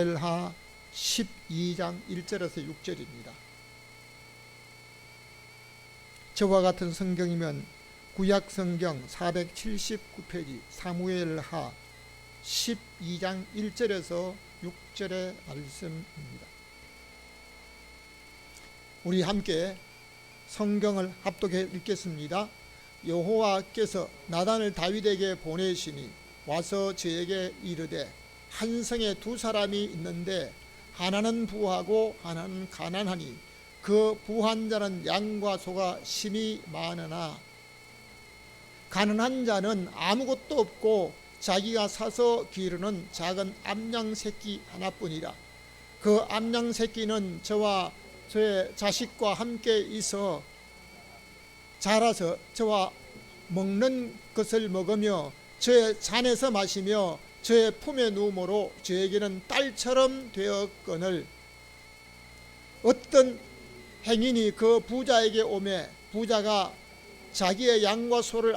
하 12장 1절에서 6절입니다. 저와 같은 성경이면 구약성경 479페이지 사무엘하 12장 1절에서 6절의 말씀입니다. 우리 함께 성경을 합독해 읽겠습니다. 여호와께서 나단을 다윗에게 보내시니 와서 저에게 이르되 한 성에 두 사람이 있는데 하나는 부하고 하나는 가난하니 그 부한 자는 양과 소가 심히 많으나 가난한 자는 아무것도 없고 자기가 사서 기르는 작은 암양 새끼 하나뿐이라. 그 암양 새끼는 저와 저의 자식과 함께 있어 자라서 저와 먹는 것을 먹으며 저의 잔에서 마시며 저의 품에 누움으로 저에게는 딸처럼 되었거늘 어떤 행인이 그 부자에게 오매 부자가 자기의 양과 소를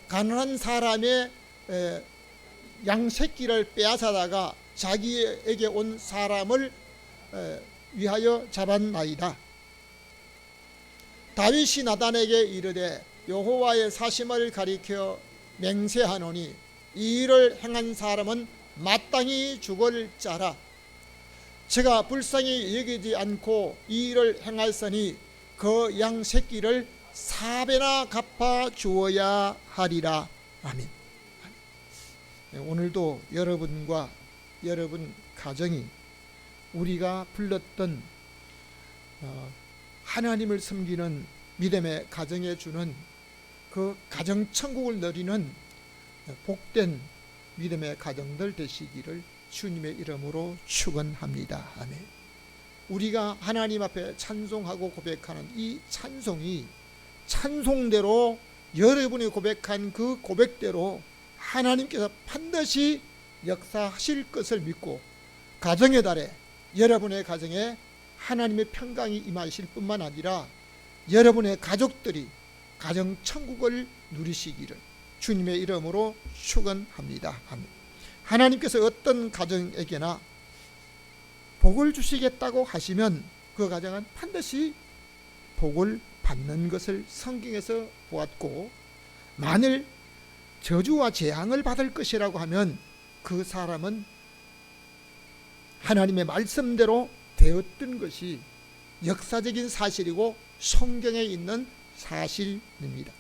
가난한 사람의 양 새끼를 빼앗아다가 자기에게 온 사람을 위하여 잡았나이다. 다윗이 나단에게 이르되 여호와의 사심을 가리켜 맹세하노니 이 일을 행한 사람은 마땅히 죽을 자라. 제가 불쌍히 여기지 않고 이 일을 행하였으니 그 양 새끼를 4배나 갚아 주어야 하리라. 아멘. 오늘도 여러분과 여러분 가정이 우리가 불렀던 하나님을 섬기는 믿음의 가정에 주는 그 가정 천국을 누리는 복된 믿음의 가정들 되시기를 주님의 이름으로 축원합니다. 아멘. 우리가 하나님 앞에 찬송하고 고백하는 이 찬송이 찬송대로 여러분이 고백한 그 고백대로 하나님께서 반드시 역사하실 것을 믿고 가정의 달에 여러분의 가정에 하나님의 평강이 임하실 뿐만 아니라 여러분의 가족들이 가정 천국을 누리시기를 주님의 이름으로 축원합니다. 아멘. 하나님께서 어떤 가정에게나 복을 주시겠다고 하시면 그 가정은 반드시 복을 받는 것을 성경에서 보았고, 만일 저주와 재앙을 받을 것이라고 하면 그 사람은 하나님의 말씀대로 되었던 것이 역사적인 사실이고 성경에 있는 사실입니다.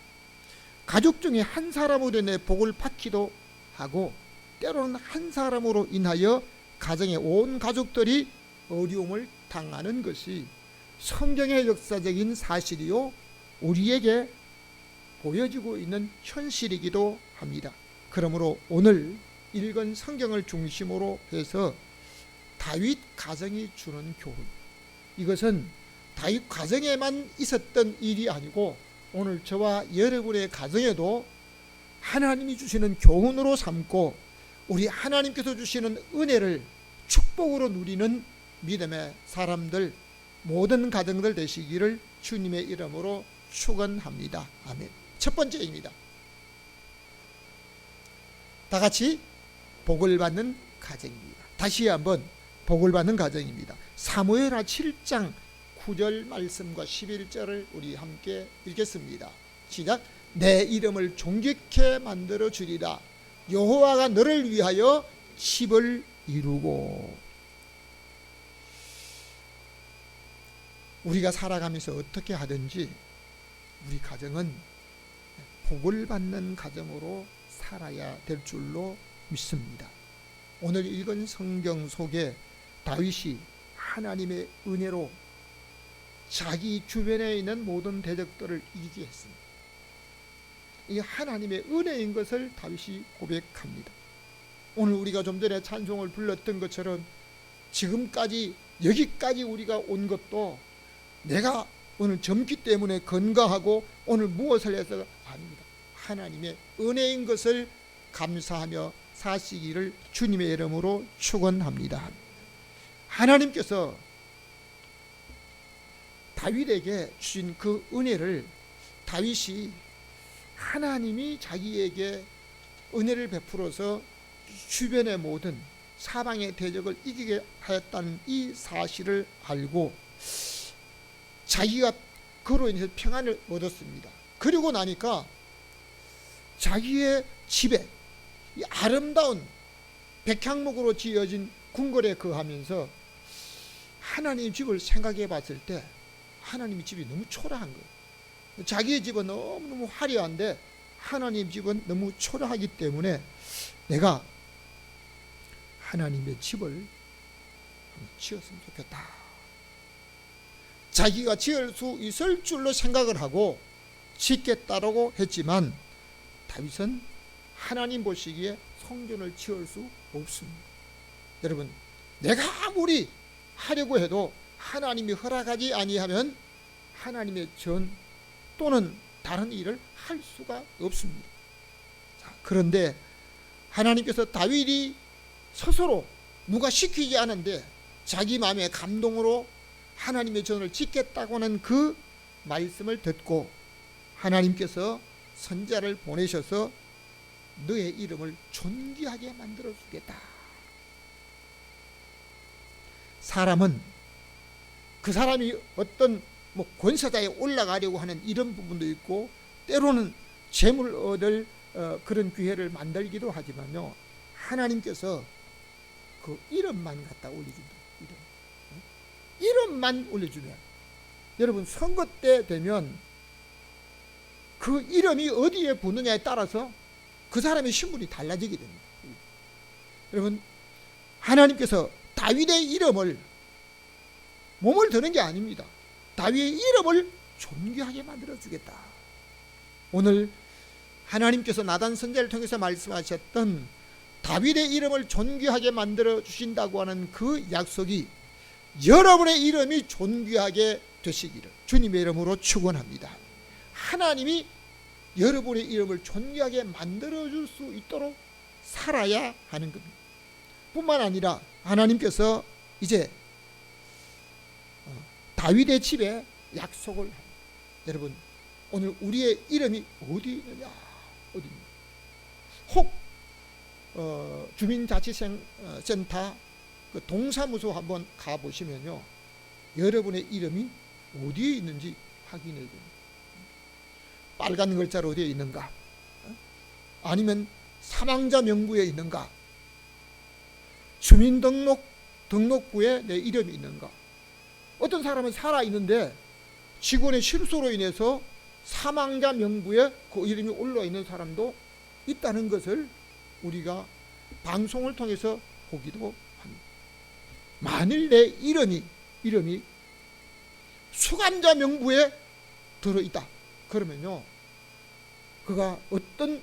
가족 중에 한 사람으로 인해 복을 받기도 하고 때로는 한 사람으로 인하여 가정의 온 가족들이 어려움을 당하는 것이 성경의 역사적인 사실이요 우리에게 보여지고 있는 현실이기도 합니다. 그러므로 오늘 읽은 성경을 중심으로 해서 다윗 가정이 주는 교훈, 이것은 다윗 가정에만 있었던 일이 아니고 오늘 저와 여러분의 가정에도 하나님이 주시는 교훈으로 삼고 우리 하나님께서 주시는 은혜를 축복으로 누리는 믿음의 사람들, 모든 가정들 되시기를 주님의 이름으로 축원합니다. 아멘. 첫 번째입니다. 다 같이 복을 받는 가정입니다. 다시 한번 복을 받는 가정입니다. 사무엘하 7장 9절 말씀과 11절을 우리 함께 읽겠습니다. 시작. 내 이름을 존귀케 만들어 주리라. 여호와가 너를 위하여 집을 이루고. 우리가 살아가면서 어떻게 하든지 우리 가정은 복을 받는 가정으로 살아야 될 줄로 믿습니다. 오늘 읽은 성경 속에 다윗이 하나님의 은혜로 자기 주변에 있는 모든 대적들을 이기게 했습니다. 이 하나님의 은혜인 것을 다윗이 고백합니다. 오늘 우리가 좀 전에 찬송을 불렀던 것처럼 지금까지 여기까지 우리가 온 것도 내가 오늘 젊기 때문에 건강하고 오늘 무엇을 해서 아닙니다. 하나님의 은혜인 것을 감사하며 사시기를 주님의 이름으로 축원합니다. 하나님께서 다윗에게 주신 그 은혜를 다윗이 하나님이 자기에게 은혜를 베풀어서 주변의 모든 사방의 대적을 이기게 하였다는 이 사실을 알고 자기가 그로 인해서 평안을 얻었습니다. 그리고 나니까 자기의 집에 이 아름다운 백향목으로 지어진 궁궐에 거하면서 하나님 집을 생각해 봤을 때 하나님 집이 너무 초라한 거예요. 자기의 집은 너무너무 화려한데 하나님 집은 너무 초라하기 때문에 내가 하나님의 집을 지었으면 좋겠다. 자기가 지을 수 있을 줄로 생각을 하고 짓겠다라고 했지만 다윗은 하나님 보시기에 성전을 지을 수 없습니다. 여러분, 내가 아무리 하려고 해도 하나님이 허락하지 아니하면 하나님의 전 또는 다른 일을 할 수가 없습니다. 자, 그런데 하나님께서 다윗이 스스로 누가 시키지 않은데 자기 마음의 감동으로 하나님의 전을 짓겠다고 하는 그 말씀을 듣고 하나님께서 선지자를 보내셔서 너의 이름을 존귀하게 만들어 주겠다. 사람은 그 사람이 어떤 권세자에 올라가려고 하는 이런 부분도 있고 때로는 재물 얻을 그런 기회를 만들기도 하지만요, 하나님께서 그 이름만 갖다 올려준다. 이름만 올려주면, 여러분 선거 때 되면 그 이름이 어디에 붙느냐에 따라서 그 사람의 신분이 달라지게 됩니다. 여러분, 하나님께서 다윗의 이름을 몸을 드는 게 아닙니다. 다윗의 이름을 존귀하게 만들어주겠다. 오늘 하나님께서 나단 선지자를 통해서 말씀하셨던 다윗의 이름을 존귀하게 만들어주신다고 하는 그 약속이 여러분의 이름이 존귀하게 되시기를 주님의 이름으로 축원합니다. 하나님이 여러분의 이름을 존귀하게 만들어줄 수 있도록 살아야 하는 겁니다. 뿐만 아니라 하나님께서 이제 다윗의 집에 약속을 합니다. 여러분, 오늘 우리의 이름이 어디 있느냐? 어디입니까? 혹 주민자치센터 그 동사무소 한번 가보시면요, 여러분의 이름이 어디에 있는지 확인해 됩니다. 빨간 글자로 어디에 있는가? 아니면 사망자 명부에 있는가? 등록부에 내 이름이 있는가? 어떤 사람은 살아있는데 직원의 실수로 인해서 사망자 명부에 그 이름이 올라와 있는 사람도 있다는 것을 우리가 방송을 통해서 보기도 합니다. 만일 내 이름이 수감자 명부에 들어있다 그러면요, 그가 어떤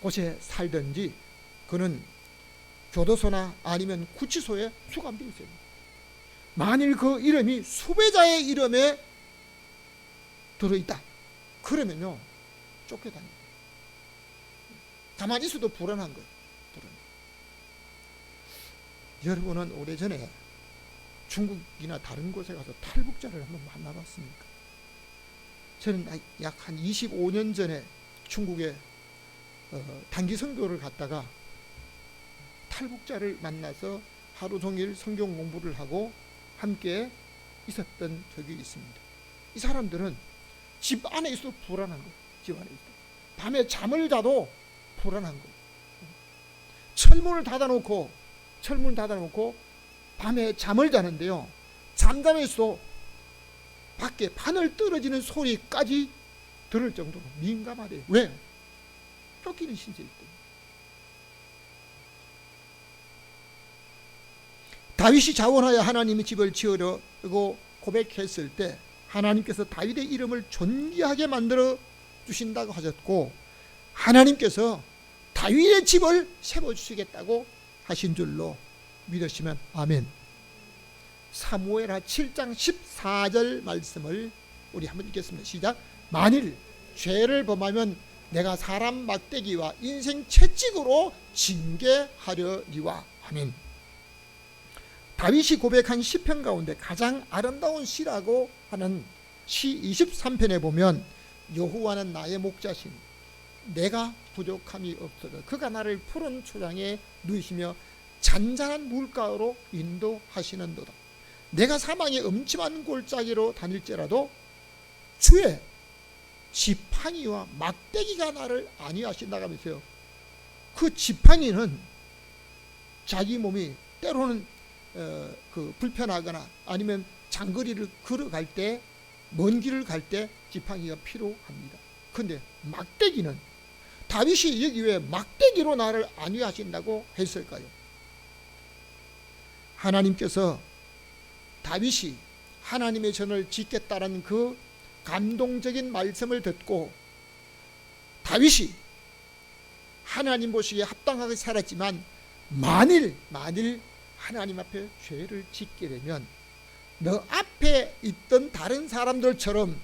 곳에 살든지 그는 교도소나 아니면 구치소에 수감되어 있어요. 만일 그 이름이 수배자의 이름에 들어있다 그러면요, 쫓겨다닙니다. 가만히 있어도 불안한 거예요. 여러분은 오래전에 중국이나 다른 곳에 가서 탈북자를 한번 만나봤습니까? 저는 약 한 25년 전에 중국에 단기 선교를 갔다가 탈북자를 만나서 하루 종일 성경 공부를 하고 함께 있었던 적이 있습니다. 이 사람들은 집 안에 있어도 불안한 거예요. 집 안에 있어도. 밤에 잠을 자도 불안한 거예요. 철문을 닫아놓고 밤에 잠을 자는데요, 잠잠에서 밖에 바늘 떨어지는 소리까지 들을 정도로 민감하대요. 왜? 쫓기는 신세이기 때문에. 다윗이 자원하여 하나님의 집을 지으려고 고백했을 때 하나님께서 다윗의 이름을 존귀하게 만들어 주신다고 하셨고, 하나님께서 다윗의 집을 세워주시겠다고 하신 줄로 믿으시면 아멘. 사무엘하 7장 14절 말씀을 우리 한번 읽겠습니다. 시작. 만일 죄를 범하면 내가 사람 막대기와 인생 채찍으로 징계하려니와. 아멘. 다윗이 고백한 시편 가운데 가장 아름다운 시라고 하는 시 23편에 보면 여호와는 나의 목자시니 내가 부족함이 없어도 그가 나를 푸른 초장에 누이시며 잔잔한 물가로 인도하시는도다. 내가 사망의 음침한 골짜기로 다닐지라도 주의 지팡이와 막대기가 나를 안위하신다 하면서요. 그 지팡이는 자기 몸이 때로는 불편하거나 아니면 장거리를 걸어갈 때, 먼 길을 갈 때 지팡이가 필요합니다. 그런데 막대기는, 다윗이 여기 왜 막대기로 나를 안위하신다고 했을까요? 하나님께서 다윗이 하나님의 전을 짓겠다는 그 감동적인 말씀을 듣고 다윗이 하나님 보시기에 합당하게 살았지만 만일 하나님 앞에 죄를 짓게 되면 너 앞에 있던 다른 사람들처럼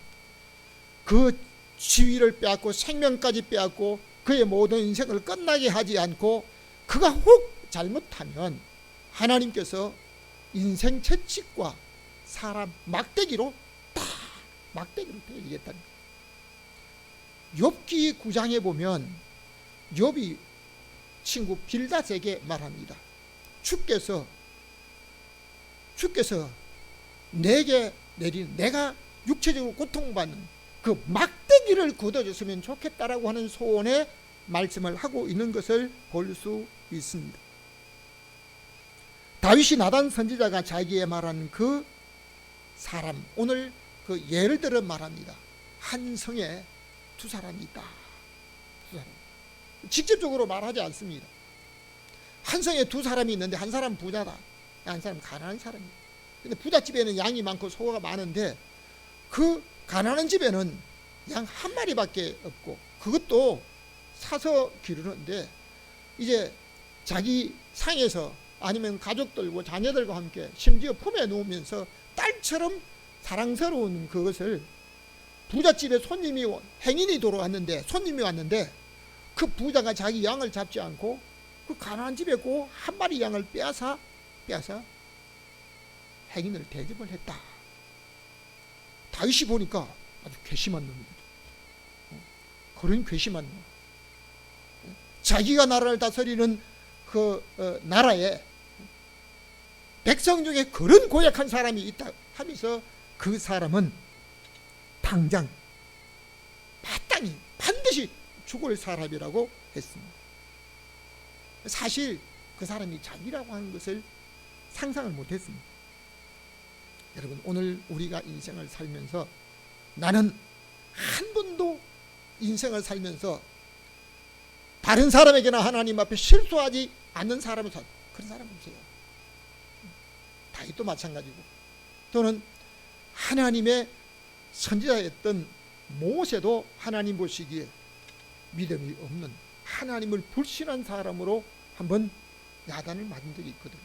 그 지위를 빼앗고 생명까지 빼앗고 그의 모든 인생을 끝나게 하지 않고 그가 혹 잘못하면 하나님께서 인생 채찍과 사람 막대기로 때리겠다는 거예요. 욥기 9장에 보면 욥이 친구 빌닷에게 말합니다. 주께서 내게 내린, 내가 육체적으로 고통받는 그 막대기를 걷어줬으면 좋겠다라고 하는 소원의 말씀을 하고 있는 것을 볼 수 있습니다. 다윗이 나단 선지자가 자기에 말한 그 사람, 오늘 그 예를 들어 말합니다. 한 성에 두 사람이 있다. 두 사람. 직접적으로 말하지 않습니다. 한 성에 두 사람이 있는데 한 사람 부자다, 한 사람 가난한 사람이다. 근데 부잣집에는 양이 많고 소가 많은데 그 가난한 집에는 양 한 마리밖에 없고 그것도 사서 기르는데 이제 자기 상에서 아니면 가족들과 자녀들과 함께 심지어 품에 놓으면서 딸처럼 사랑스러운 그것을, 부잣집에 행인이 들어왔는데, 손님이 왔는데 그 부자가 자기 양을 잡지 않고 그 가난한 집에 그 한 마리 양을 빼앗아 행인을 대접을 했다. 다윗이 보니까 아주 괘씸한 놈이거든. 그런 괘씸한 놈. 자기가 나라를 다스리는 그 나라에 백성 중에 그런 고약한 사람이 있다 하면서 그 사람은 당장 마땅히 반드시 죽을 사람이라고 했습니다. 사실 그 사람이 자기라고 하는 것을 상상을 못했습니다. 여러분, 오늘 우리가 인생을 살면서 나는 한 번도 인생을 살면서 다른 사람에게나 하나님 앞에 실수하지 않는 사람을 그런 사람 없어요. 다윗도 마찬가지고, 또는 하나님의 선지자였던 모세도 하나님 보시기에 믿음이 없는, 하나님을 불신한 사람으로 한번 야단을 맞은 적이 있거든요.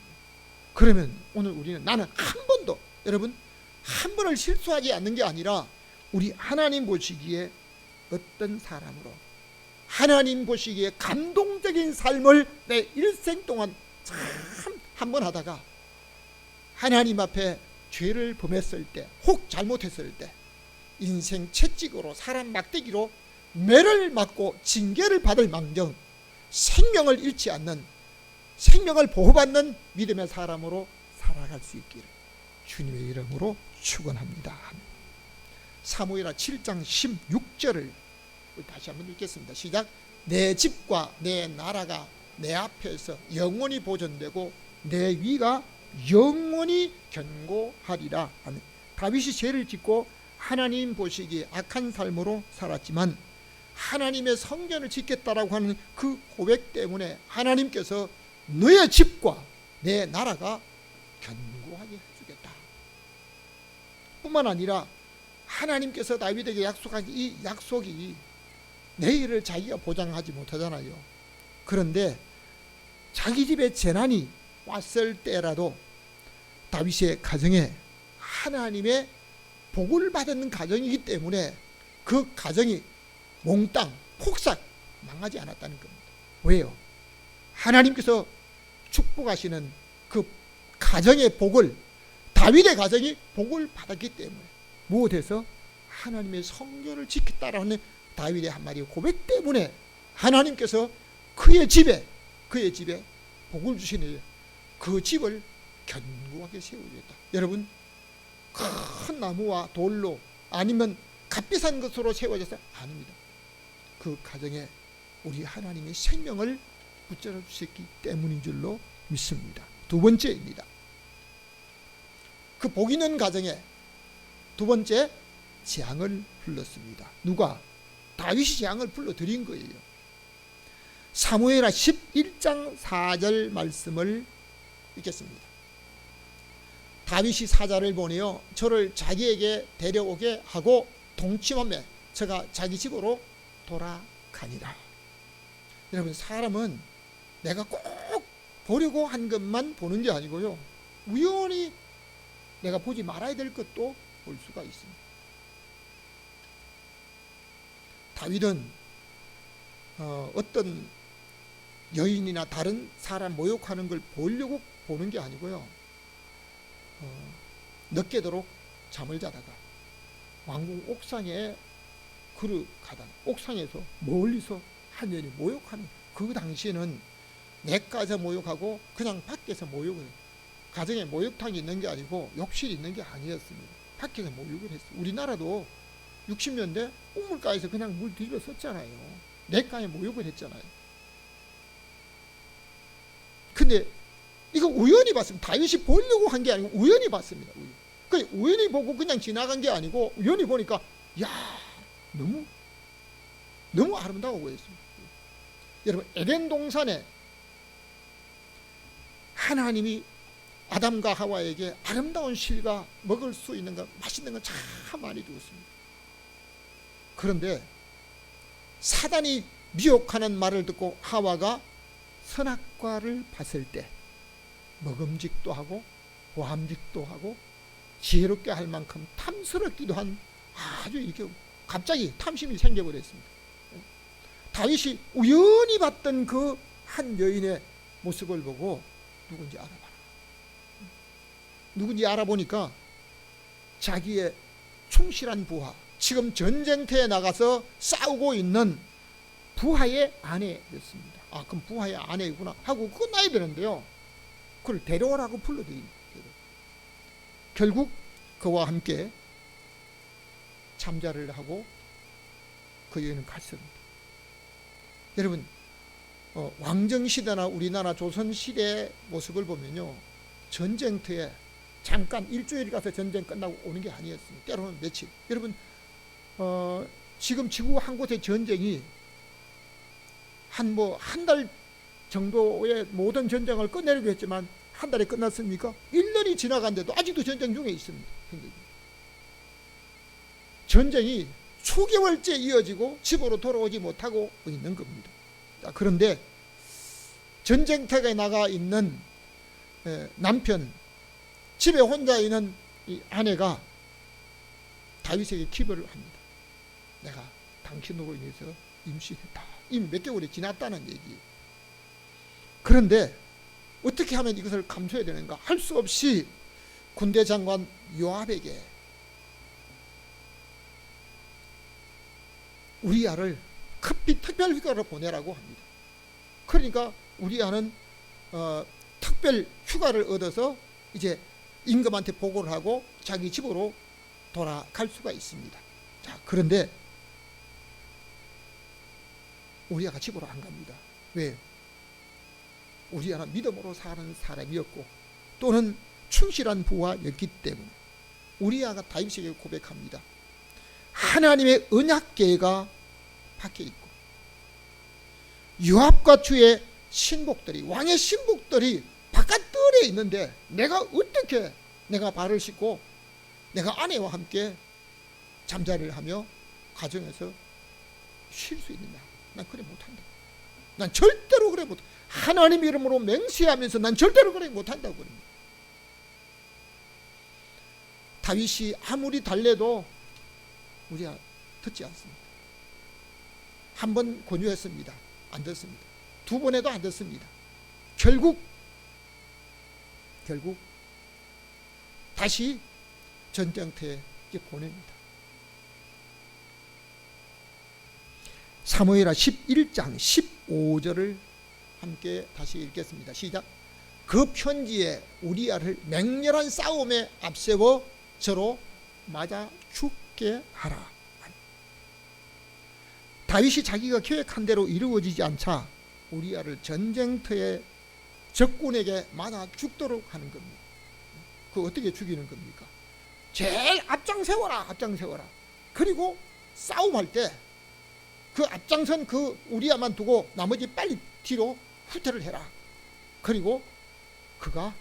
그러면 오늘 우리는, 나는 한 번도, 여러분, 한 번을 실수하지 않는 게 아니라 우리 하나님 보시기에 어떤 사람으로, 하나님 보시기에 감동적인 삶을 내 일생 동안 참 한 번 하다가 하나님 앞에 죄를 범했을 때, 혹 잘못했을 때 인생 채찍으로, 사람 막대기로 매를 맞고 징계를 받을 망정 생명을 잃지 않는, 생명을 보호받는 믿음의 사람으로 살아갈 수 있기를 주님의 이름으로 축원합니다. 사무엘하 7장 16절을 다시 한번 읽겠습니다. 시작. 내 집과 내 나라가 내 앞에서 영원히 보존되고 내 위가 영원히 견고하리라. 다윗이 죄를 짓고 하나님 보시기에 악한 삶으로 살았지만 하나님의 성전을 짓겠다라고 하는 그 고백 때문에 하나님께서 너의 집과 내 나라가 견고하게 해주겠다 뿐만 아니라 하나님께서 다윗에게 약속한 이 약속이 내일을 자기가 보장하지 못하잖아요. 그런데 자기 집에 재난이 왔을 때라도 다윗의 가정에 하나님의 복을 받는 가정이기 때문에 그 가정이 몽땅 폭삭 망하지 않았다는 겁니다. 왜요? 하나님께서 축복하시는 그 가정의 복을, 다윗의 가정이 복을 받았기 때문에, 무엇에서? 하나님의 성전을 지켰다라는 다윗의 한마디 고백 때문에 하나님께서 그의 집에 복을 주시니 그 집을 견고하게 세우겠다. 여러분, 큰 나무와 돌로 아니면 값비싼 것으로 세워져서 아닙니다. 그 가정에 우리 하나님의 생명을 붙잡아 주셨기 때문인 줄로 믿습니다. 두 번째입니다. 그 복 있는 가정에 두 번째 재앙을 불렀습니다. 누가? 다윗이 재앙을 불러드린 거예요. 사무엘하 11장 4절 말씀을 읽겠습니다. 다윗이 사자를 보내어 저를 자기에게 데려오게 하고 동침하며 저가 자기 집으로 돌아가니라. 여러분, 사람은 내가 꼭 보려고 한 것만 보는 게 아니고요, 우연히 내가 보지 말아야 될 것도 볼 수가 있습니다. 다윗은 어떤 여인이나 다른 사람 모욕하는 걸 보려고 보는 게 아니고요, 늦게도록 잠을 자다가 왕궁 옥상에 걸어가다가 옥상에서 멀리서 한 여인이 모욕하는, 그 당시에는 내과에서 모욕하고 그냥 밖에서 모욕을 해요. 가정에 모욕탕이 있는 게 아니고 욕실이 있는 게 아니었습니다. 밖에서 모욕을 했어요. 우리나라도 60년대 우물가에서 그냥 물 뒤집어 썼잖아요. 내과에 모욕을 했잖아요. 근데 이거 우연히 봤습니다. 다윗이 보려고 한 게 아니고 우연히 봤습니다. 우연히 보고 그냥 지나간 게 아니고 우연히 보니까 야, 너무 아름다워 보였습니다. 여러분, 에덴 동산에 하나님이 아담과 하와에게 아름다운 실과 먹을 수 있는 것, 맛있는 것 참 많이 주었습니다. 그런데 사단이 미혹하는 말을 듣고 하와가 선악과를 봤을 때 먹음직도 하고 보함직도 하고 지혜롭게 할 만큼 탐스럽기도 한, 아주 이렇게 갑자기 탐심이 생겨버렸습니다. 다윗이 우연히 봤던 그 한 여인의 모습을 보고 누군지 알아봐라. 누군지 알아보니까 자기의 충실한 부하, 지금 전쟁터에 나가서 싸우고 있는 부하의 아내였습니다. 아, 그럼 부하의 아내이구나 하고 끝나야 되는데요, 그걸 데려오라고 불러들입니다. 결국 그와 함께 잠자를 하고 그 여인은 갔습니다. 여러분, 왕정시대나 우리나라 조선시대의 모습을 보면요, 전쟁터에 잠깐 일주일 가서 전쟁 끝나고 오는 게 아니었습니다. 때로는 며칠. 여러분, 지금 지구 한 곳의 전쟁이 한 달 정도의 모든 전쟁을 끝내려고 했지만 한 달에 끝났습니까? 1년이 지나간데도 아직도 전쟁 중에 있습니다. 전쟁이 수개월째 이어지고 집으로 돌아오지 못하고 있는 겁니다. 그런데 전쟁터에 나가 있는 남편, 집에 혼자 있는 이 아내가 다윗에게 기별을 합니다. 내가 당신으로 인해서 임신했다. 이미 몇 개월이 지났다는 얘기예요. 그런데 어떻게 하면 이것을 감수해야 되는가? 할 수 없이 군대 장관 요압에게 우리아를 급히 특별 휴가를 보내라고 합니다. 그러니까 우리아는 특별 휴가를 얻어서 이제 임금한테 보고를 하고 자기 집으로 돌아갈 수가 있습니다. 자, 그런데 우리아가 집으로 안 갑니다. 왜요? 우리아는 믿음으로 사는 사람이었고 또는 충실한 부하였기 때문에 우리아가 다윗에게 고백합니다. 하나님의 언약궤가 밖에 있고 요압과 주의 신복들이, 왕의 신복들이 바깥뜰에 있는데 내가 어떻게 내가 발을 씻고 내가 아내와 함께 잠자리를 하며 가정에서 쉴 수 있느냐? 난 그래 못한다. 난 절대로 그래 못한다. 하나님 이름으로 맹세하면서 난 절대로 그래 못한다고 그럽니다. 다윗이 아무리 달래도 우리가 듣지 않습니다. 한 번 권유했습니다. 안 듣습니다. 두 번 해도 안 듣습니다. 결국 다시 전쟁터에 보냅니다. 사무엘하 11장 15절을 함께 다시 읽겠습니다. 시작. 그 편지에 우리아를 맹렬한 싸움에 앞세워 저로 맞아 죽게 하라. 다윗이 자기가 계획한 대로 이루어지지 않자 우리아를 전쟁터에 적군에게 맞아 죽도록 하는 겁니다. 그 어떻게 죽이는 겁니까? 제일 앞장 세워라. 그리고 싸움할 때 그 앞장선 그 우리아만 두고 나머지 빨리 뒤로 후퇴를 해라. 그리고 그가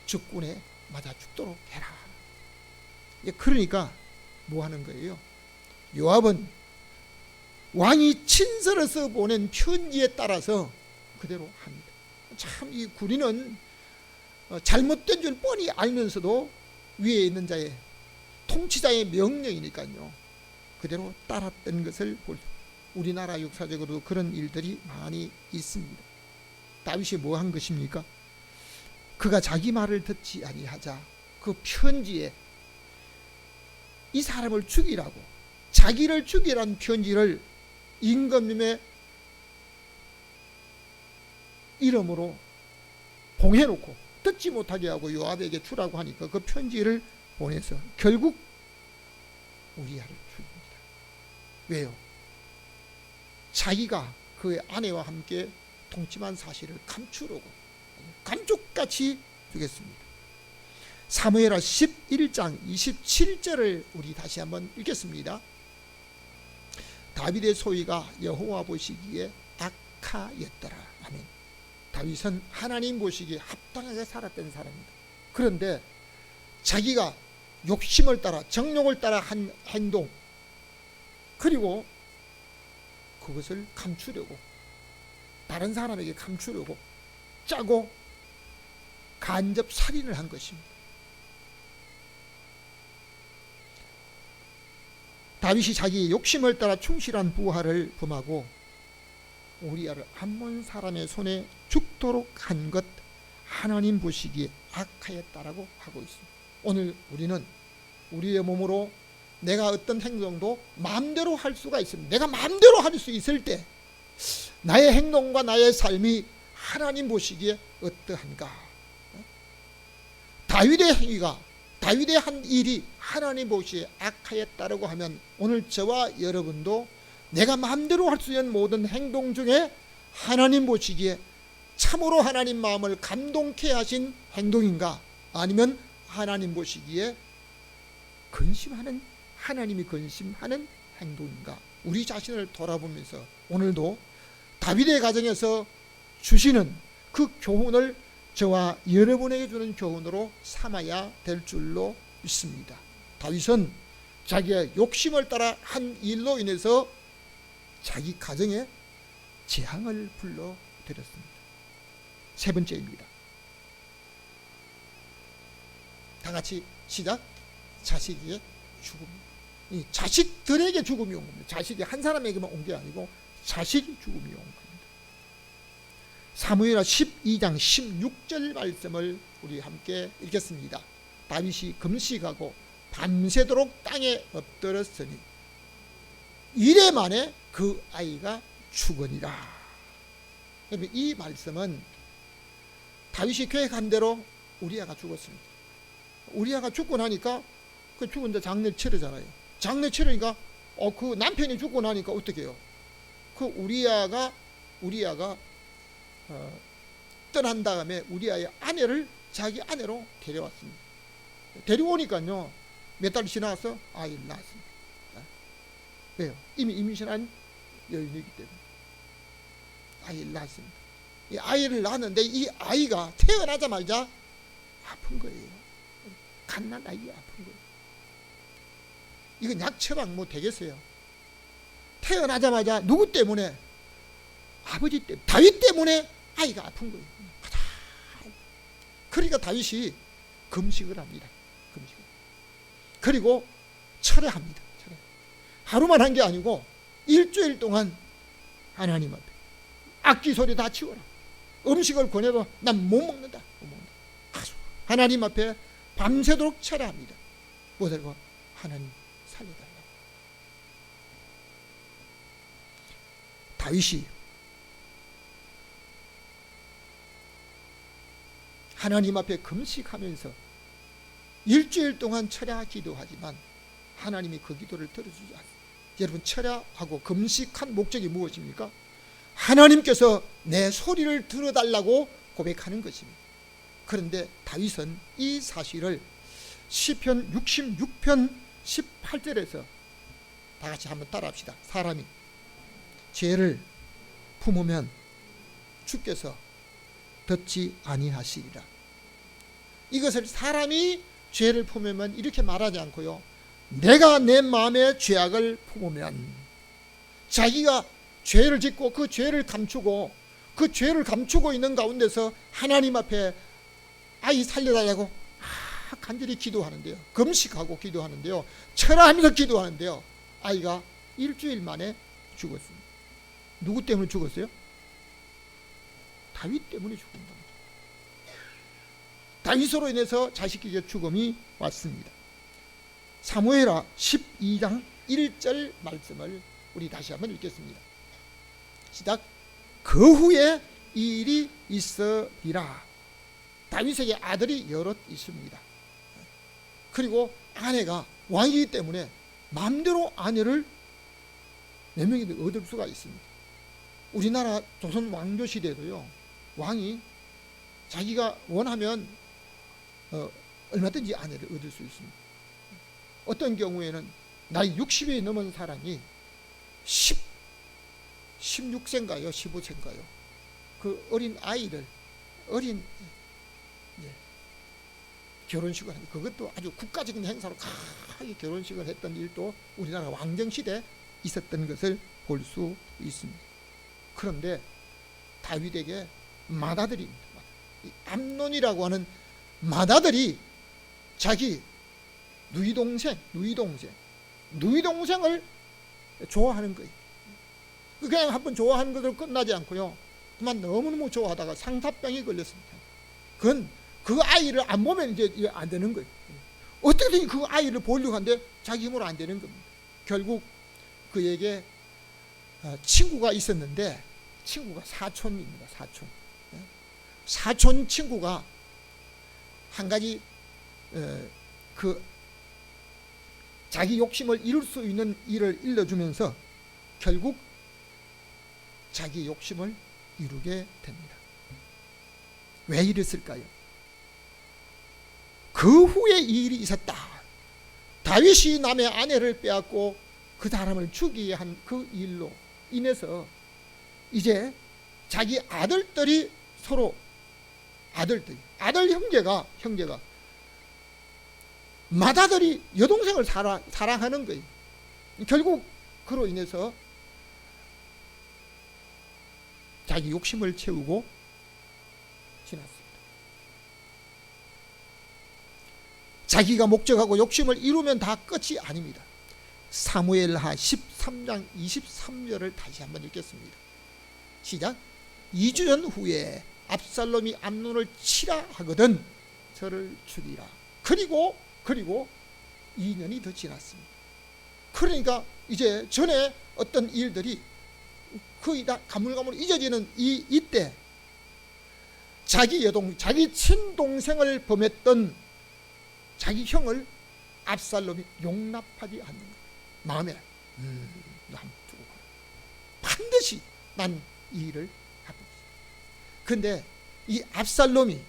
적군에 맞아 죽도록 해라. 그러니까 뭐 하는 거예요? 요압은 왕이 친서로서 보낸 편지에 따라서 그대로 합니다. 참 이 군인은 잘못된 줄 뻔히 알면서도 위에 있는 자의 통치자의 명령이니까요. 그대로 따랐던 것을 우리나라 역사적으로도 그런 일들이 많이 있습니다. 다윗이 뭐 한 것입니까? 그가 자기 말을 듣지 아니하자 그 편지에 이 사람을 죽이라고, 자기를 죽이라는 편지를 임금님의 이름으로 봉해놓고 듣지 못하게 하고 요압에게 주라고 하니까 그 편지를 보내서 결국 우리아를 죽입니다. 왜요? 자기가 그의 아내와 함께 통치한 사실을 감추려고 감쪽같이 죽였습니다. 사무엘하 11장 27절을 우리 다시 한번 읽겠습니다. 다윗의 소위가 여호와 보시기에 악하였더라. 아멘. 다윗은 하나님 보시기에 합당하게 살았던 사람입니다. 그런데 자기가 욕심을 따라 정욕을 따라 한 행동, 그리고 그것을 감추려고, 다른 사람에게 감추려고 짜고 간접 살인을 한 것입니다. 다윗이 자기의 욕심을 따라 충실한 부하를 범하고 우리아를 암몬 사람의 손에 죽도록 한 것, 하나님 보시기에 악하였다라고 하고 있습니다. 오늘 우리는 우리의 몸으로 내가 어떤 행동도 마음대로 할 수가 있습니다. 내가 마음대로 할 수 있을 때 나의 행동과 나의 삶이 하나님 보시기에 어떠한가? 다윗의 행위가, 다윗의 한 일이 하나님 보시기에 악하였다라고 하면 오늘 저와 여러분도 내가 마음대로 할 수 있는 모든 행동 중에 하나님 보시기에 참으로 하나님 마음을 감동케 하신 행동인가? 아니면 하나님 보시기에 근심하는, 하나님이 근심하는 행동인가? 우리 자신을 돌아보면서 오늘도 다윗의 가정에서 주시는 그 교훈을 저와 여러분에게 주는 교훈으로 삼아야 될 줄로 믿습니다. 다윗은 자기의 욕심을 따라 한 일로 인해서 자기 가정에 재앙을 불러들였습니다. 세 번째입니다. 다 같이 시작. 자식의 죽음. 이 자식들에게 죽음이 온 겁니다. 자식이 한 사람에게만 온 게 아니고 자식이 죽음이 온 겁니다. 사무엘하 12장 16절 말씀을 우리 함께 읽겠습니다. 다윗이 금식하고 밤새도록 땅에 엎드렸으니 이래 만에 그 아이가 죽으니라. 이 말씀은 다윗이 계획한 대로 우리아가 죽었습니다. 우리아가 죽고 나니까 그 죽은 데 장례 치르잖아요. 장례 치르니까 그 남편이 죽고 나니까 어떻게 해요? 그 우리아가 떠난 다음에 우리아의 아내를 자기 아내로 데려왔습니다. 데려오니까요 몇 달 지나서 아이를 낳았습니다. 왜요? 이미 임신한 여인이기 때문에 아이를 낳았습니다. 이 아이를 낳았는데 이 아이가 태어나자마자 아픈 거예요. 갓난 아이가 아픈 거예요. 이건 약 처방 뭐 되겠어요? 태어나자마자 누구 때문에? 아버지 때문에, 다윗 때문에 아이가 아픈 거예요. 그러니까 다윗이 금식을 합니다. 금식을. 그리고 철회합니다. 철회. 하루만 한 게 아니고 일주일 동안 하나님 앞에 악기 소리 다 치워라. 음식을 권해도 난 못 먹는다. 하나님 앞에 밤새도록 철회합니다. 뭐라고? 하나님 살려달라고. 다윗이 하나님 앞에 금식하면서 일주일 동안 철야 기도하지만 하나님이 그 기도를 들어주지 않습니다. 여러분, 철야하고 금식한 목적이 무엇입니까? 하나님께서 내 소리를 들어달라고 고백하는 것입니다. 그런데 다윗은 이 사실을 시편 66편 18절에서 다 같이 한번 따라합시다. 사람이 죄를 품으면 주께서 듣지 아니하시리라. 이것을 사람이 죄를 품으면 이렇게 말하지 않고요, 내가 내 마음에 죄악을 품으면, 자기가 죄를 짓고 그 죄를 감추고 그 죄를 감추고 있는 가운데서 하나님 앞에 아이 살려달라고 간절히 기도하는데요, 금식하고 기도하는데요, 철야하면서 기도하는데요, 아이가 일주일 만에 죽었습니다. 누구 때문에 죽었어요? 다윗 때문에 죽은 겁니다. 다윗으로 인해서 자식에게 죽음이 왔습니다. 사무엘하 12장 1절 말씀을 우리 다시 한번 읽겠습니다. 시작. 그 후에 이 일이 있으리라. 다윗에게 아들이 여럿 있습니다. 그리고 아내가 왕이기 때문에 마음대로 아내를 몇 명이든 얻을 수가 있습니다. 우리나라 조선 왕조 시대도요, 왕이 자기가 원하면 얼마든지 아내를 얻을 수 있습니다. 어떤 경우에는 나이 60이 넘은 사람이 16세인가요 15세인가요 그 어린 아이를 결혼식을 하는, 그것도 아주 국가적인 행사로 크게 결혼식을 했던 일도 우리나라 왕정시대에 있었던 것을 볼 수 있습니다. 그런데 다윗에게 맏아들입니다. 암논이라고 하는 맏아들이 자기 누이동생을 좋아하는 거예요. 그냥 한번 좋아하는 것으로 끝나지 않고요, 그만 너무너무 좋아하다가 상사병이 걸렸습니다. 그건 그 아이를 안 보면 이제 안 되는 거예요. 어떻게든 그 아이를 보려고 하는데 자기 힘으로 안 되는 겁니다. 결국 그에게 친구가 있었는데, 친구가 사촌입니다. 사촌 친구가 한 가지 그 자기 욕심을 이룰 수 있는 일을 일러주면서 결국 자기 욕심을 이루게 됩니다. 왜 이랬을까요? 그 후에 이 일이 있었다. 다윗이 남의 아내를 빼앗고 그 사람을 죽이게 한 그 일로 인해서 이제 자기 아들들이 서로 아들 형제가 맏아들이 여동생을 사랑하는 거예요. 결국 그로 인해서 자기 욕심을 채우고 지났습니다. 자기가 목적하고 욕심을 이루면 다 끝이 아닙니다. 사무엘하 13장 23절을 다시 한번 읽겠습니다. 시작. 2주 후에 압살롬이 암논을 치라 하거든 저를 죽이라. 그리고 2년이 더 지났습니다. 그러니까 이제 전에 어떤 일들이 거의 다 가물가물 잊어지는 이때 자기 친동생을 범했던 자기 형을 압살롬이 용납하지 않는 거예요. 마음에 난 두고 반드시 난 이 일을 하겠다. 근데 이 압살롬이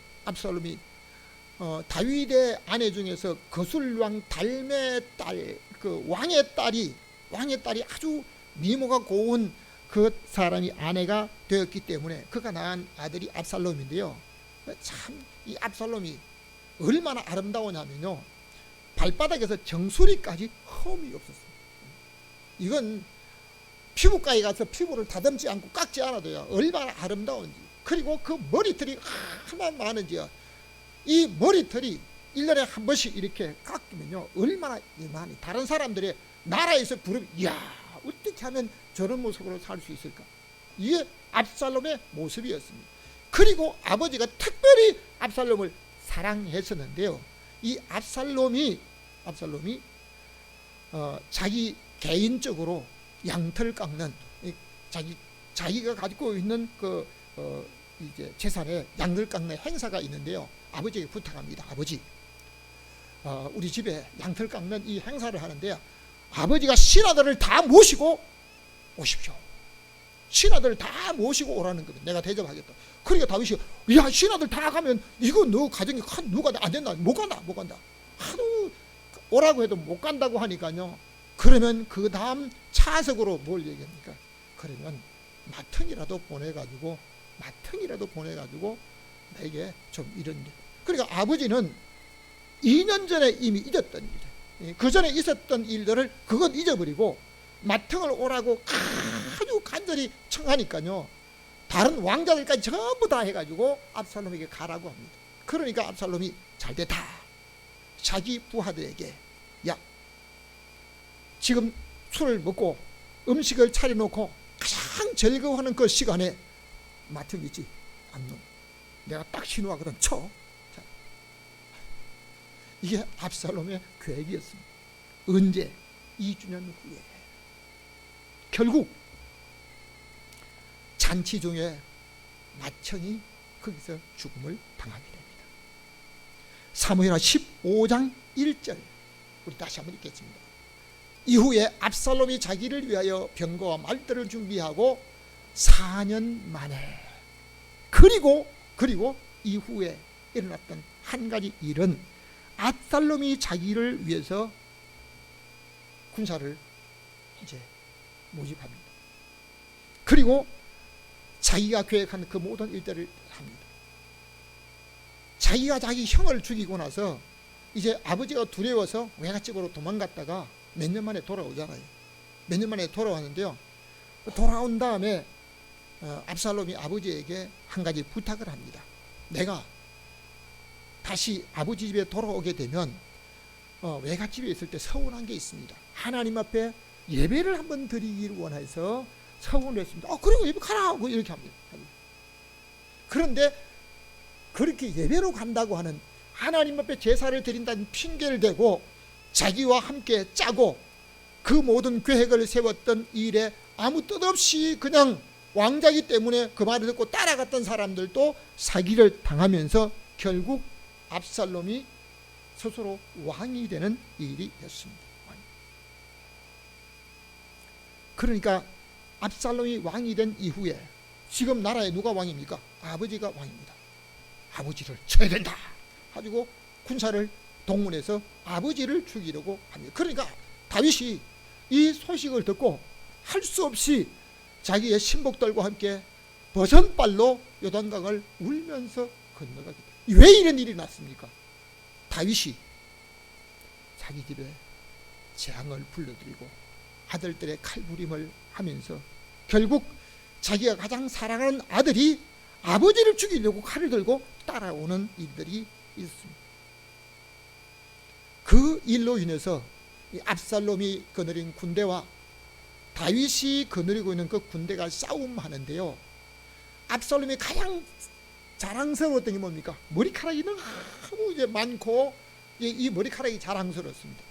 다윗의 아내 중에서 거술왕 달메의 딸, 그 왕의 딸이 아주 미모가 고운 그 사람이 아내가 되었기 때문에 그가 낳은 아들이 압살롬인데요. 참 이 압살롬이 얼마나 아름다우냐면요, 발바닥에서 정수리까지 흠이 없었어요. 이건 피부과에 가서 피부를 다듬지 않고 깎지 않아도요 얼마나 아름다운지. 그리고 그 머리털이 하나 많은지요, 이 머리털이 1년에 한 번씩 이렇게 깎이면요 얼마나 많이 다른 사람들의 나라에서 부르면 이야 어떻게 하면 저런 모습으로 살 수 있을까. 이게 압살롬의 모습이었습니다. 그리고 아버지가 특별히 압살롬을 사랑했었는데요, 이 압살롬이 자기 개인적으로 양털 깎는 자기 자기가 가지고 있는 이제 재산에 양들 깎는 행사가 있는데요. 아버지에게 부탁합니다. 아버지, 우리 집에 양털 깎는 이 행사를 하는데 아버지가 신하들을 다 모시고 오십시오. 신하들을 다 모시고 오라는 겁니다. 내가 대접하겠다. 그러니까 다윗이 야, 신하들 다 가면 이거 너 가정이 누가 안 된다. 못 간다. 하도 오라고 해도 못 간다고 하니까요. 그러면 그 다음 차석으로 뭘 얘기합니까? 그러면 마탱이라도 보내가지고 내게 좀 이런 게. 그러니까 아버지는 2년 전에 이미 잊었던 일, 그 전에 있었던 일들을 그건 잊어버리고 마탱을 오라고 아주 간절히 청하니까요. 다른 왕자들까지 전부 다 해가지고 압살롬에게 가라고 합니다. 그러니까 압살롬이 잘됐다. 자기 부하들에게 야, 지금 술을 먹고 음식을 차려놓고 가장 즐거워하는 그 시간에 마탱 있지, 암논, 내가 딱 신호하거든, 쳐. 자, 이게 압살롬의 계획이었습니다. 언제? 2주년 후에. 결국 잔치 중에 마청이 거기서 죽음을 당하게 됩니다. 사무엘하 15장 1절 우리 다시 한번 읽겠습니다. 이후에 압살롬이 자기를 위하여 병거와 말들을 준비하고 4년 만에 그리고 이후에 일어났던 한 가지 일은 압살롬이 자기를 위해서 군사를 이제 모집합니다. 그리고 자기가 계획한 그 모든 일들을 합니다. 자기가 자기 형을 죽이고 나서 이제 아버지가 두려워서 외갓집으로 도망갔다가 몇 년 만에 돌아오잖아요. 몇 년 만에 돌아왔는데요. 돌아온 다음에 압살롬이 아버지에게 한 가지 부탁을 합니다. 내가 다시 아버지 집에 돌아오게 되면 외갓집에 있을 때 서운한 게 있습니다. 하나님 앞에 예배를 한번 드리기를 원해서 서운을 했습니다. 그리고 예배 가라 하고 이렇게 합니다. 그런데 그렇게 예배로 간다고 하는 하나님 앞에 제사를 드린다는 핑계를 대고 자기와 함께 짜고 그 모든 계획을 세웠던 일에 아무 뜻 없이 그냥 왕자이기 때문에 그 말을 듣고 따라갔던 사람들도 사기를 당하면서 결국 압살롬이 스스로 왕이 되는 일이 됐습니다. 그러니까 압살롬이 왕이 된 이후에 지금 나라에 누가 왕입니까? 아버지가 왕입니다. 아버지를 쳐야 된다 가지고 군사를 동원해서 아버지를 죽이려고 합니다. 그러니까 다윗이 이 소식을 듣고 할 수 없이 자기의 신복들과 함께 버선발로 요단강을 울면서 건너가게 됩니다. 왜 이런 일이 났습니까? 다윗이 자기 집에 재앙을 불러들이고 아들들의 칼부림을 하면서 결국 자기가 가장 사랑하는 아들이 아버지를 죽이려고 칼을 들고 따라오는 일들이 있습니다. 그 일로 인해서 압살롬이 거느린 군대와 다윗이 거느리고 있는 그 군대가 싸움하는데요. 압살롬이 가장 자랑스러웠던 게 뭡니까? 머리카락이 너무 이제 많고 이 머리카락이 자랑스러웠습니다.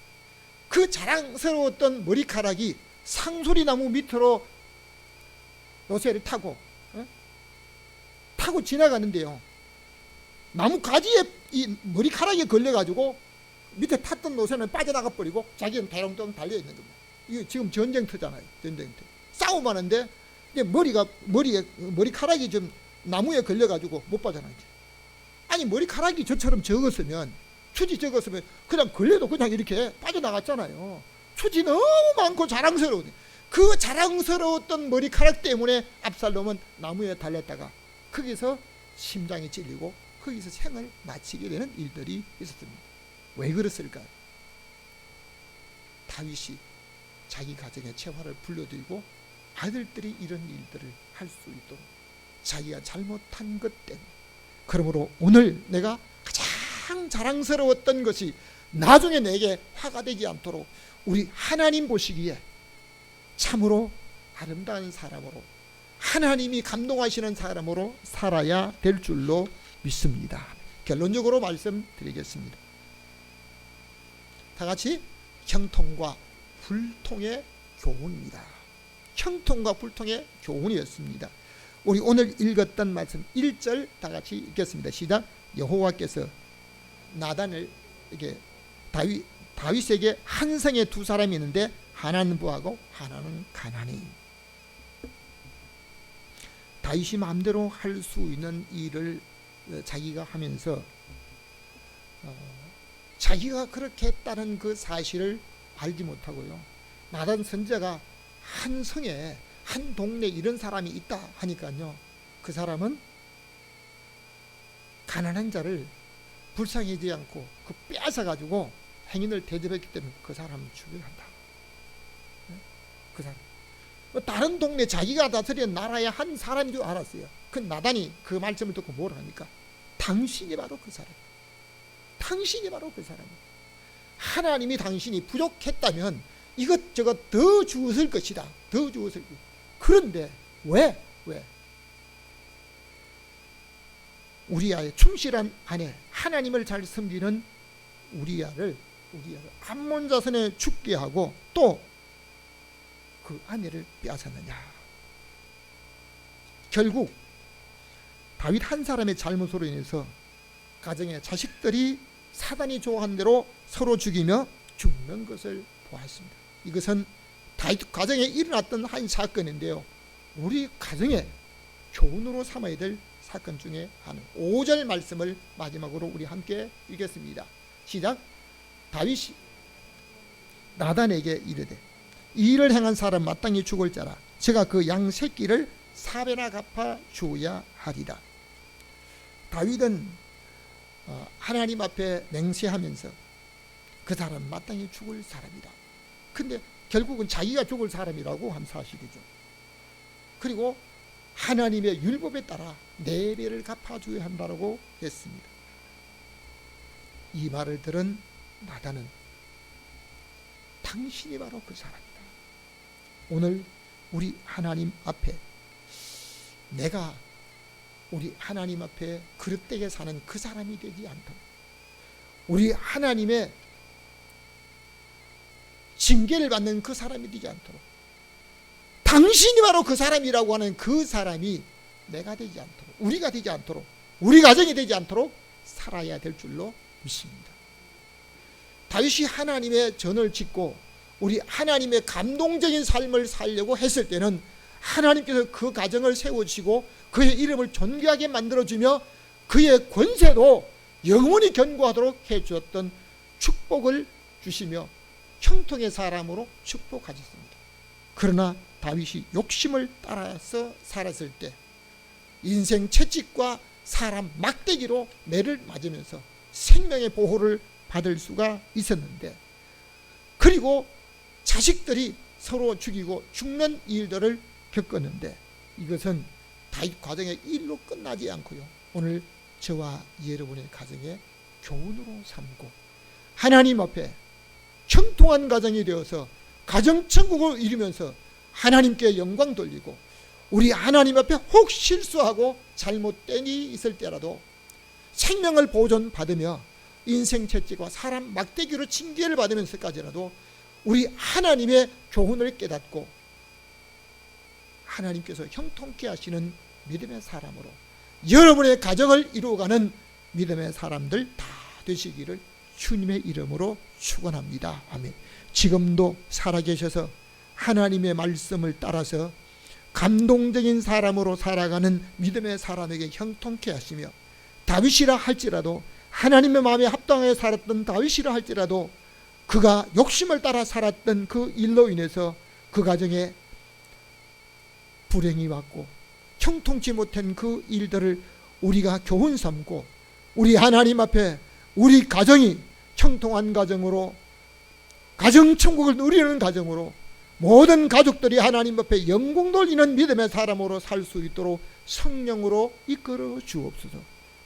그 자랑스러웠던 머리카락이 상소리나무 밑으로 요새를 타고 지나가는데요. 나무 가지에 이 머리카락이 걸려가지고 밑에 탔던 노새는 빠져나가 버리고 자기는 대롱대롱 달려있는 겁니다. 이거 지금 전쟁터잖아요. 전쟁터. 싸움하는데 머리카락이 좀 나무에 걸려가지고 못 빠져나가지. 아니 머리카락이 저처럼 적었으면 추지 적었으면 그냥 걸려도 그냥 이렇게 빠져나갔잖아요. 추지 너무 많고 자랑스러운 그 자랑스러웠던 머리카락 때문에 압살롬은 나무에 달렸다가 거기서 심장이 찔리고 거기서 생을 마치게 되는 일들이 있었습니다. 왜 그랬을까요? 다윗이 자기 가정의 재화를 불러들이고 아들들이 이런 일들을 할 수 있도록 자기가 잘못한 것 때문에. 그러므로 오늘 내가 가장 자랑스러웠던 것이 나중에 내게 화가 되지 않도록 우리 하나님 보시기에 참으로 아름다운 사람으로 하나님이 감동하시는 사람으로 살아야 될 줄로 믿습니다. 결론적으로 말씀드리겠습니다. 다 같이 형통과 불통의 교훈입니다. 형통과 불통의 교훈이었습니다. 우리 오늘 읽었던 말씀 1절 다 같이 읽겠습니다. 시작. 여호와께서 나단을 이게 다윗에게 한 성에 두 사람이 있는데 하나는 부하고 하나는 가난해. 다윗이 마음대로 할 수 있는 일을 자기가 하면서 자기가 그렇게 했다는 그 사실을 알지 못하고요, 나단 선지자가 한 성에 한 동네에 이런 사람이 있다 하니까요, 그 사람은 가난한 자를 불쌍히지 않고 그 빼앗아 가지고 행인을 대접했기 때문에 그 사람을 죽여야 한다. 그 사람 다른 동네 자기가 다스리는 나라의 한 사람인 줄 알았어요. 그 나단이 그 말씀을 듣고 뭘 합니까? 당신이 바로 그 사람, 당신이 바로 그 사람. 하나님이 당신이 부족했다면 이것저것 더 주었을 것이다, 더 주었을 것이다. 그런데 왜? 우리아의 충실한 아내, 하나님을 잘 섬기는 우리아를 암몬 자손에 죽게 하고 또 그 아내를 빼앗았느냐. 결국 다윗 한 사람의 잘못으로 인해서 가정의 자식들이 사단이 좋아하는 대로 서로 죽이며 죽는 것을 보았습니다. 이것은 다윗 가정에 일어났던 한 사건인데요, 우리 가정에 교훈으로 삼아야 될 사건 중에 하나. 5절 말씀을 마지막으로 우리 함께 읽겠습니다. 시작. 다윗이 나단에게 이르되 이 일을 행한 사람 마땅히 죽을 자라. 제가 그 양 새끼를 4배나 갚아 주어야 하리라. 다윗은 하나님 앞에 맹세하면서 그 사람 마땅히 죽을 사람이다. 근데 결국은 자기가 죽을 사람이라고 한 사실이죠. 그리고 하나님의 율법에 따라 4배를 갚아줘야 한다고 했습니다. 이 말을 들은 나단은 당신이 바로 그 사람이다. 오늘 우리 하나님 앞에 내가 우리 하나님 앞에 그릇되게 사는 그 사람이 되지 않도록, 우리 하나님의 징계를 받는 그 사람이 되지 않도록, 당신이 바로 그 사람이라고 하는 그 사람이 내가 되지 않도록, 우리가 되지 않도록, 우리 가정이 되지 않도록 살아야 될 줄로 믿습니다. 다윗이 하나님의 전을 짓고 우리 하나님의 감동적인 삶을 살려고 했을 때는 하나님께서 그 가정을 세우시고 그의 이름을 존귀하게 만들어주며 그의 권세도 영원히 견고하도록 해주었던 축복을 주시며 형통의 사람으로 축복하셨습니다. 그러나 다윗이 욕심을 따라서 살았을 때 인생 채찍과 사람 막대기로 매를 맞으면서 생명의 보호를 받을 수가 있었는데, 그리고 자식들이 서로 죽이고 죽는 일들을 겪었는데, 이것은 다윗 과정의 일로 끝나지 않고요, 오늘 저와 여러분의 가정에 교훈으로 삼고 하나님 앞에 형통한 가정이 되어서 가정천국을 이루면서 하나님께 영광 돌리고, 우리 하나님 앞에 혹 실수하고 잘못된 일이 있을 때라도 생명을 보존받으며 인생 채찍과 사람 막대기로 징계를 받으면서까지라도 우리 하나님의 교훈을 깨닫고 하나님께서 형통케 하시는 믿음의 사람으로 여러분의 가정을 이루어가는 믿음의 사람들 다 되시기를 주님의 이름으로 축원합니다. 아멘. 지금도 살아계셔서 하나님의 말씀을 따라서 감동적인 사람으로 살아가는 믿음의 사람에게 형통케 하시며, 다윗이라 할지라도 하나님의 마음에 합당하여 살았던 다윗이라 할지라도 그가 욕심을 따라 살았던 그 일로 인해서 그 가정에 불행이 왔고 형통치 못한 그 일들을 우리가 교훈 삼고 우리 하나님 앞에 우리 가정이 형통한 가정으로, 가정천국을 누리는 가정으로, 모든 가족들이 하나님 앞에 영광 돌리는 믿음의 사람으로 살 수 있도록 성령으로 이끌어 주옵소서.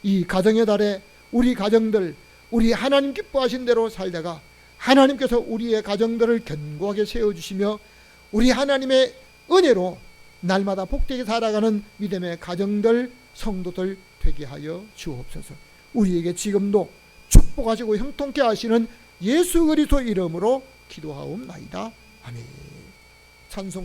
이 가정의 달에 우리 가정들, 우리 하나님 기뻐하신 대로 살다가 하나님께서 우리의 가정들을 견고하게 세워주시며 우리 하나님의 은혜로 날마다 복되게 살아가는 믿음의 가정들, 성도들 되게 하여 주옵소서. 우리에게 지금도 축복하시고 형통케 하시는 예수 그리스도 이름으로 기도하옵나이다. 아멘. 찬송.